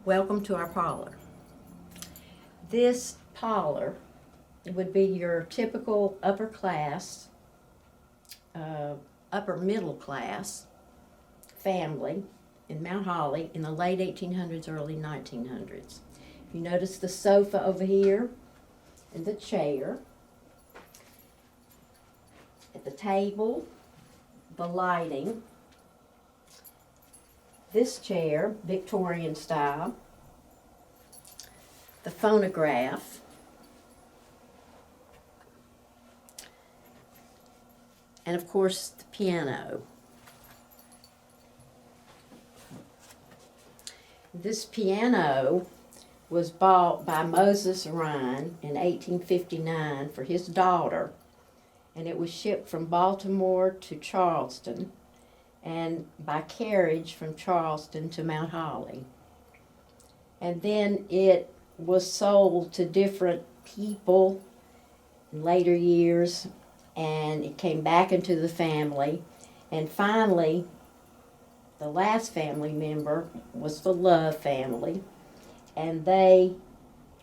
Welcome to our parlor. This parlor would be your typical upper class, upper middle class family in Mount Holly in the late 1800s, early 1900s. You notice the sofa over here and the chair. At the table, the lighting. This chair, Victorian style. The phonograph. And of course, the piano. This piano was bought by Moses Rhyne in 1859 for his daughter, and it was shipped from Baltimore to Charleston and by carriage from Charleston to Mount Holly. And then it was sold to different people in later years, and it came back into the family. And finally, the last family member was the Love family, and they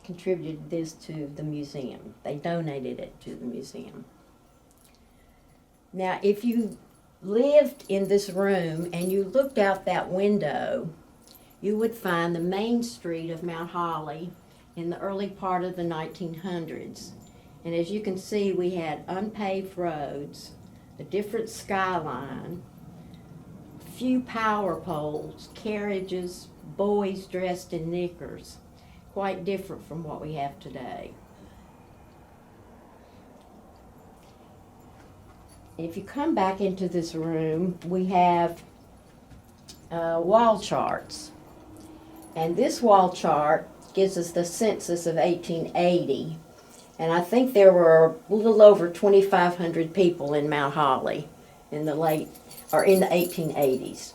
contributed this to the museum. They donated it to the museum. Now, if you lived in this room and you looked out that window, you would find the main street of Mount Holly in the early part of the 1900s. And as you can see, we had unpaved roads, a different skyline, few power poles, carriages, boys dressed in knickers, quite different from what we have today. If you come back into this room, we have wall charts. And this wall chart gives us the census of 1880. And I think there were a little over 2,500 people in Mount Holly in the in the 1880s.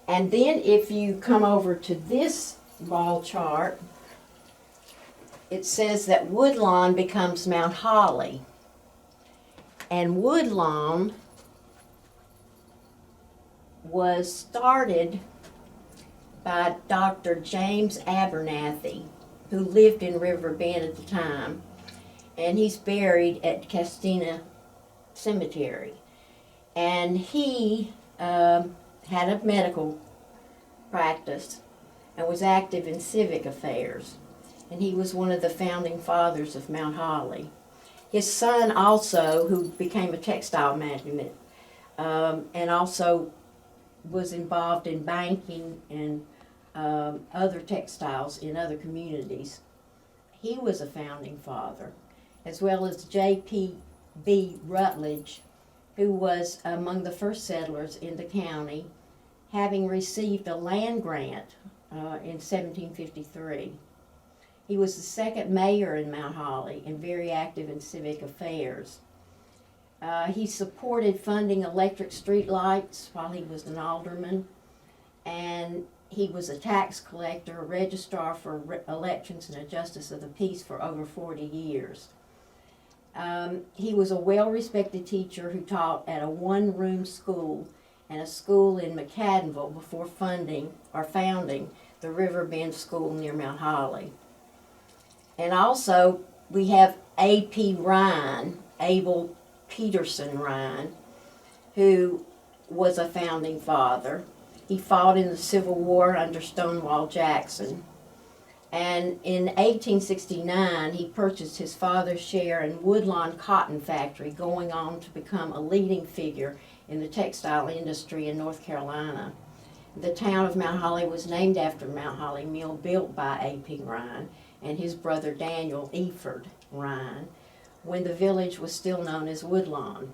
And then if you come over to this wall chart, it says that Woodlawn becomes Mount Holly. And Woodlawn was started by Dr. James Abernathy, who lived in River Bend at the time, and he's buried at Castina Cemetery. And he had a medical practice and was active in civic affairs, and he was one of the founding fathers of Mount Holly. His son also, who became a textile magnate, and also was involved in banking and other textiles in other communities. He was a founding father, as well as J.P.B. Rutledge, who was among the first settlers in the county, having received a land grant in 1753. He was the second mayor in Mount Holly and very active in civic affairs. He supported funding electric street lights while he was an alderman, and he was a tax collector, a registrar for elections, and a justice of the peace for over 40 years. He was a well-respected teacher who taught at a one-room school and a school in McCaddenville before founding the River Bend School near Mount Holly. And also, we have A.P. Rhyne, Abel Peterson Rhyne, who was a founding father. He fought in the Civil War under Stonewall Jackson. And in 1869, he purchased his father's share in Woodlawn Cotton Factory, going on to become a leading figure in the textile industry in North Carolina. The town of Mount Holly was named after Mount Holly Mill, built by A.P. Rhyne and his brother Daniel Eford Rhyne, when the village was still known as Woodlawn.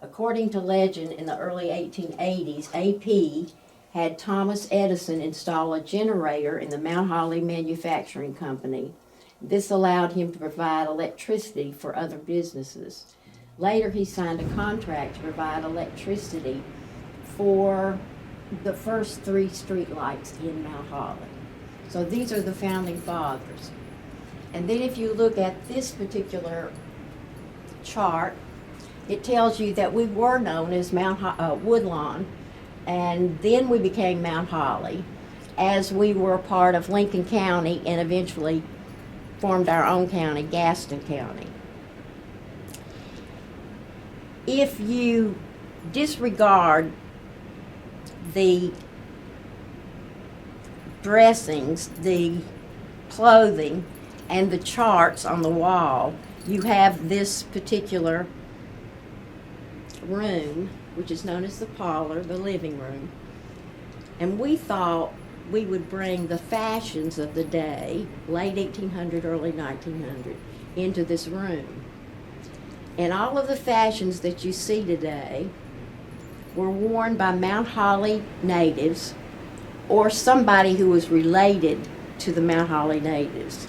According to legend, in the early 1880s, A.P. had Thomas Edison install a generator in the Mount Holly Manufacturing Company. This allowed him to provide electricity for other businesses. Later, he signed a contract to provide electricity for the first 3 streetlights in Mount Holly. So these are the founding fathers. And then if you look at this particular chart, it tells you that we were known as Woodlawn, and then we became Mount Holly. as we were a part of Lincoln County and eventually formed our own county, Gaston County. If you disregard the dressings, the clothing, and the charts on the wall, you have this particular room, which is known as the parlor, the living room. And we thought we would bring the fashions of the day, late 1800, early 1900, into this room. And all of the fashions that you see today were worn by Mount Holly natives or somebody who was related to the Mount Holly natives.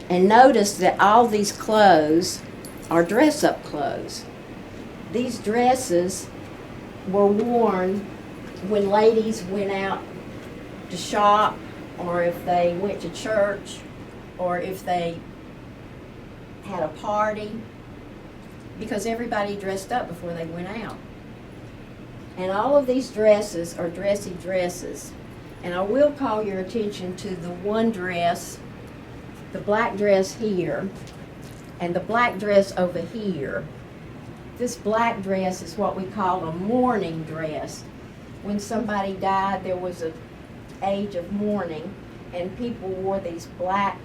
And notice that all these clothes are dress-up clothes. These dresses were worn when ladies went out to shop, or if they went to church, or if they had a party, because everybody dressed up before they went out. And all of these dresses are dressy dresses. And I will call your attention to the one dress, the black dress here, and the black dress over here. This black dress is what we call a mourning dress. When somebody died, there was an age of mourning, and people wore these black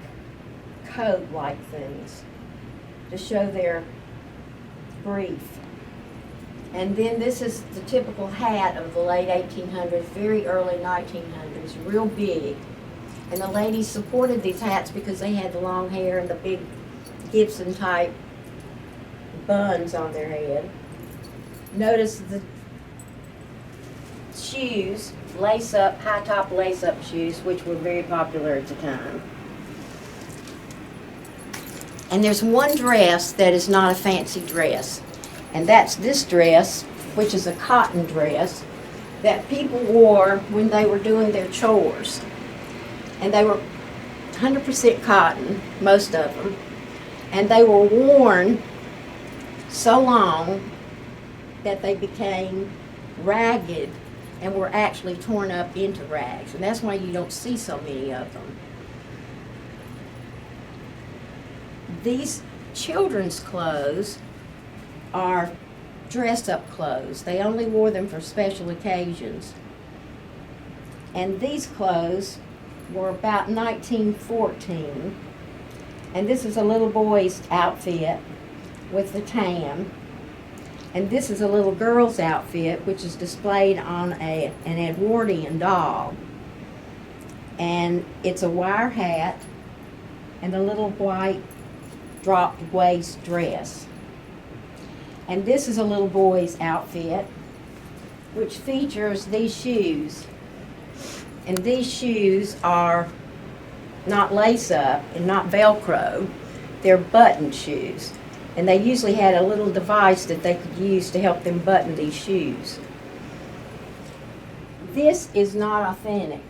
coat-like things to show their grief. And then this is the typical hat of the late 1800s, very early 1900s, real big. And the ladies supported these hats because they had the long hair and the big Gibson-type buns on their head. Notice the shoes, lace-up, high-top lace-up shoes, which were very popular at the time. And there's one dress that is not a fancy dress, and that's this dress, which is a cotton dress that people wore when they were doing their chores. And they were 100% cotton, most of them, and they were worn so long that they became ragged and were actually torn up into rags. And that's why you don't see so many of them. These children's clothes are dress-up clothes. They only wore them for special occasions. And these clothes were about 1914. And this is a little boy's outfit with the tam. And this is a little girl's outfit, which is displayed on an Edwardian doll. And it's a wire hat and a little white dropped waist dress. And this is a little boy's outfit, which features these shoes. And these shoes are not lace-up and not Velcro. They're button shoes. And they usually had a little device that they could use to help them button these shoes. This is not authentic.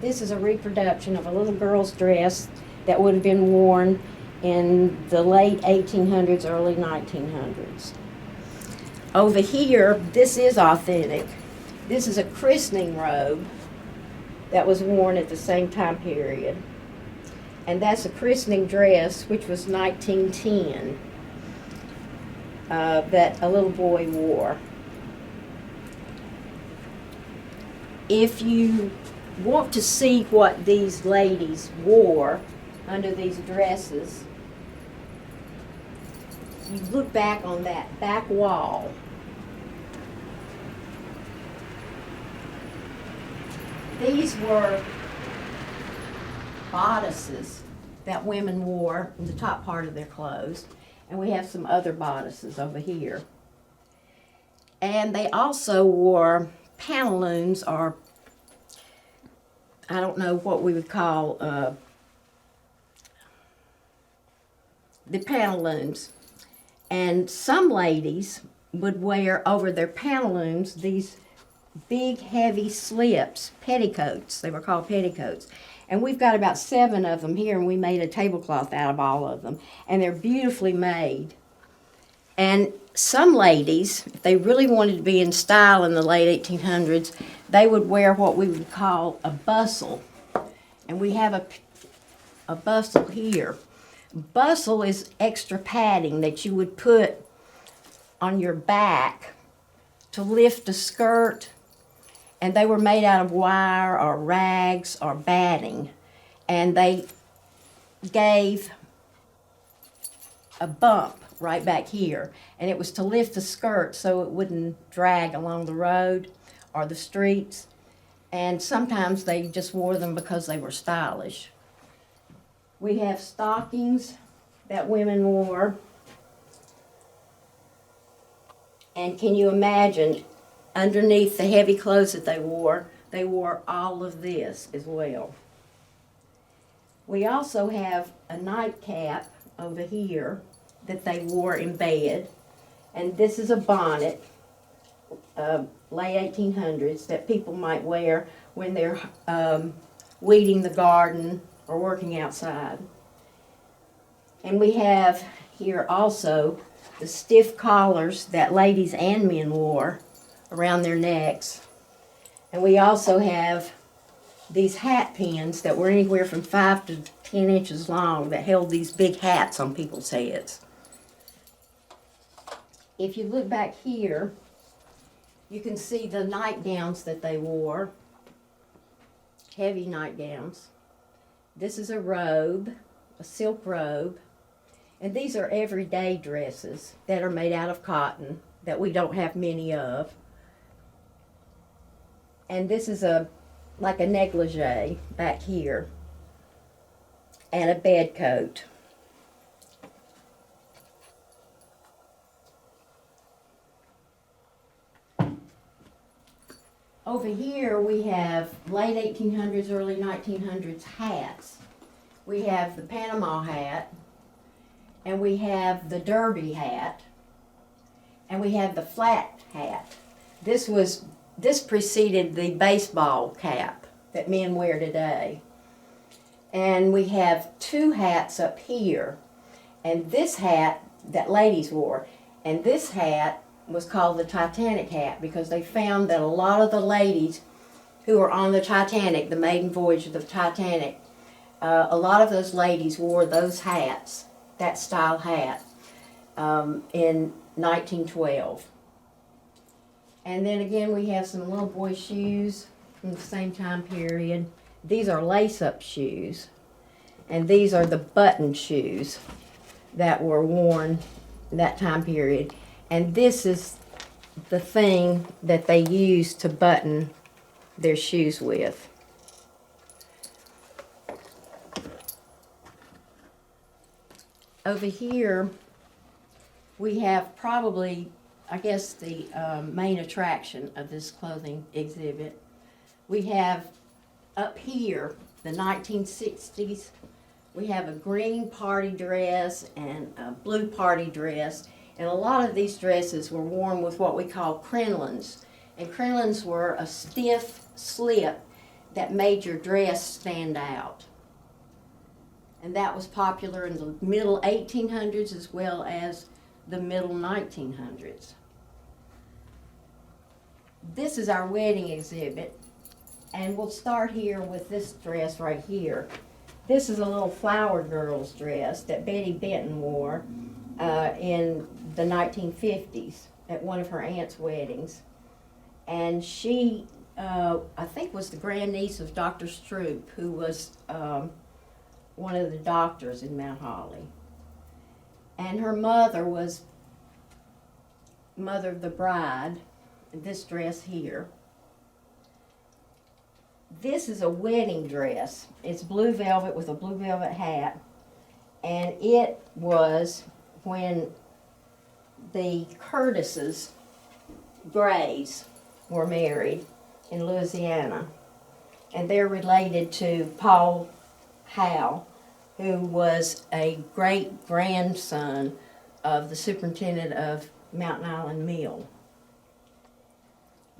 This is a reproduction of a little girl's dress that would have been worn in the late 1800s, early 1900s. Over here, this is authentic. This is a christening robe that was worn at the same time period. And that's a christening dress, which was 1910, that a little boy wore. If you want to see what these ladies wore under these dresses, you look back on that back wall. These were bodices that women wore in the top part of their clothes. And we have some other bodices over here. And they also wore pantaloons, or I don't know what we would call the pantaloons. And some ladies would wear over their pantaloons these big heavy slips, petticoats. They were called petticoats. And we've got about 7 of them here, and we made a tablecloth out of all of them. And they're beautifully made. And some ladies, if they really wanted to be in style in the late 1800s, they would wear what we would call a bustle. And we have a bustle here. Bustle is extra padding that you would put on your back to lift a skirt, and they were made out of wire or rags or batting, and they gave a bump right back here, and it was to lift the skirt so it wouldn't drag along the road or the streets, and sometimes they just wore them because they were stylish. We have stockings that women wore. And can you imagine, underneath the heavy clothes that they wore all of this as well. We also have a nightcap over here that they wore in bed. And this is a bonnet, late 1800s, that people might wear when they're weeding the garden or working outside. And we have here also the stiff collars that ladies and men wore around their necks. And we also have these hat pins that were anywhere from 5 to 10 inches long that held these big hats on people's heads. If you look back here, you can see the nightgowns that they wore, heavy nightgowns. This is a robe, a silk robe. And these are everyday dresses that are made out of cotton that we don't have many of. And this is like a negligee back here and a bed coat. Over here we have late 1800s, early 1900s hats. We have the Panama hat, and we have the derby hat, and we have the flat hat. This preceded the baseball cap that men wear today. And we have 2 hats up here, and this hat that ladies wore, and this hat was called the Titanic hat because they found that a lot of the ladies who were on the Titanic, the maiden voyage of the Titanic, a lot of those ladies wore those hats, that style hat, in 1912. And then again we have some little boy shoes from the same time period. These are lace-up shoes, and these are the button shoes that were worn in that time period. And this is the thing that they used to button their shoes with. Over here, we have probably, I guess, the main attraction of this clothing exhibit. We have up here, the 1960s, we have a green party dress and a blue party dress. And a lot of these dresses were worn with what we call crinolines. And crinolines were a stiff slip that made your dress stand out. And that was popular in the middle 1800s as well as the middle 1900s. This is our wedding exhibit, and we'll start here with this dress right here. This is a little flower girl's dress that Betty Benton wore in the 1950s at one of her aunt's weddings. And she, I think, was the grandniece of Dr. Stroop, who was one of the doctors in Mount Holly. And her mother was mother of the bride, this dress here. This is a wedding dress. It's blue velvet with a blue velvet hat. And it was when the Curtises, Grays, were married in Louisiana. And they're related to Paul Howe, who was a great-grandson of the superintendent of Mountain Island Mill.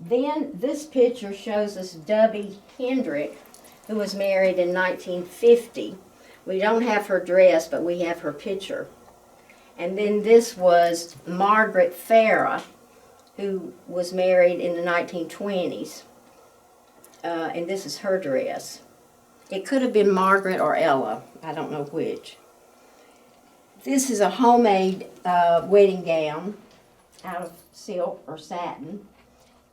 Then this picture shows us Dubby Hendrick, who was married in 1950. We don't have her dress, but we have her picture. And then this was Margaret Farah, who was married in the 1920s. And this is her dress. It could have been Margaret or Ella. I don't know which. This is a homemade wedding gown out of silk or satin.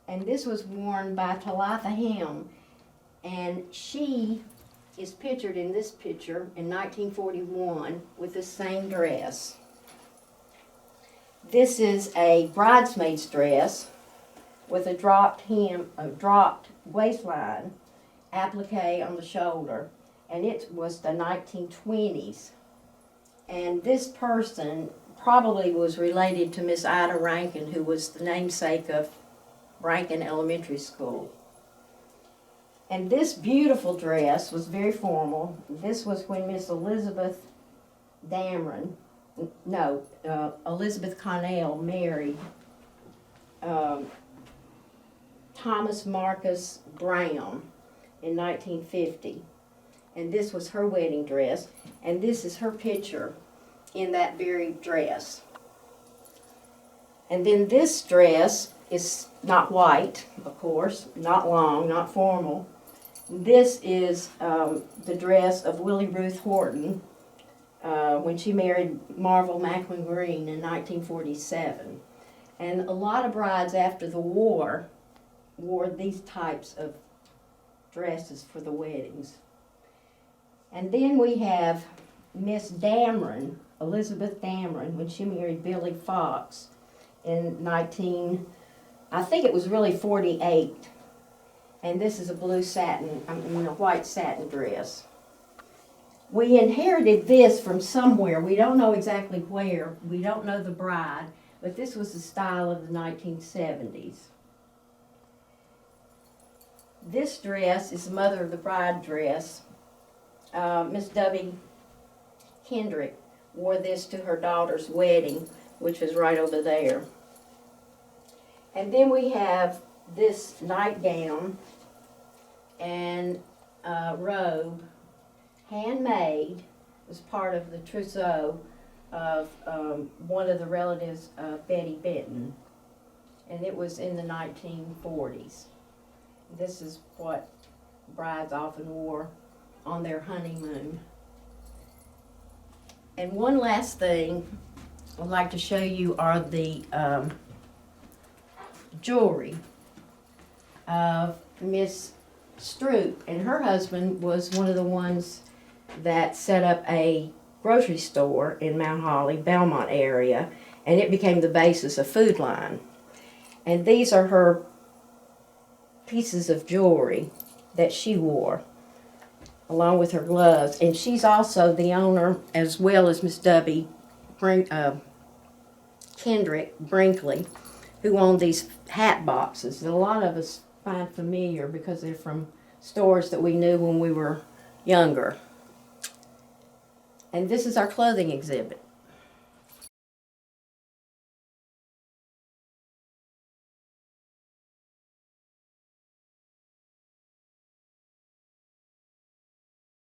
And this was worn by Talitha Hem. And she is pictured in this picture in 1941 with the same dress. This is a bridesmaid's dress with a dropped hem, a dropped waistline, applique on the shoulder, and it was the 1920s. And this person probably was related to Miss Ida Rankin, who was the namesake of Rankin Elementary School. And this beautiful dress was very formal. This was when Miss Elizabeth Elizabeth Connell married Thomas Marcus Brown in 1950. And this was her wedding dress, and this is her picture in that very dress. And then this dress is not white, of course, not long, not formal. This is the dress of Willie Ruth Horton when she married Marvel Macklin Green in 1947. And a lot of brides after the war wore these types of dresses for the weddings. And then we have Miss Dameron, Elizabeth Dameron, when she married Billy Fox in I think it was really 48. And this is a white satin dress. We inherited this from somewhere. We don't know exactly where. We don't know the bride, but this was the style of the 1970s. This dress is the mother of the bride dress. Miss Debbie Kendrick wore this to her daughter's wedding, which was right over there. And then we have this nightgown and robe, handmade, was part of the trousseau of one of the relatives of Betty Benton, and it was in the 1940s. This is what brides often wore on their honeymoon. And one last thing I'd like to show you are the jewelry of Miss Stroop, and her husband was one of the ones that set up a grocery store in Mount Holly, Belmont area, and it became the basis of Food Line. And these are her pieces of jewelry that she wore, along with her gloves. And she's also the owner, as well as Miss Debbie Kendrick Brinkley, who owned these hat boxes that a lot of us find familiar because they're from stores that we knew when we were younger. And this is our clothing exhibit.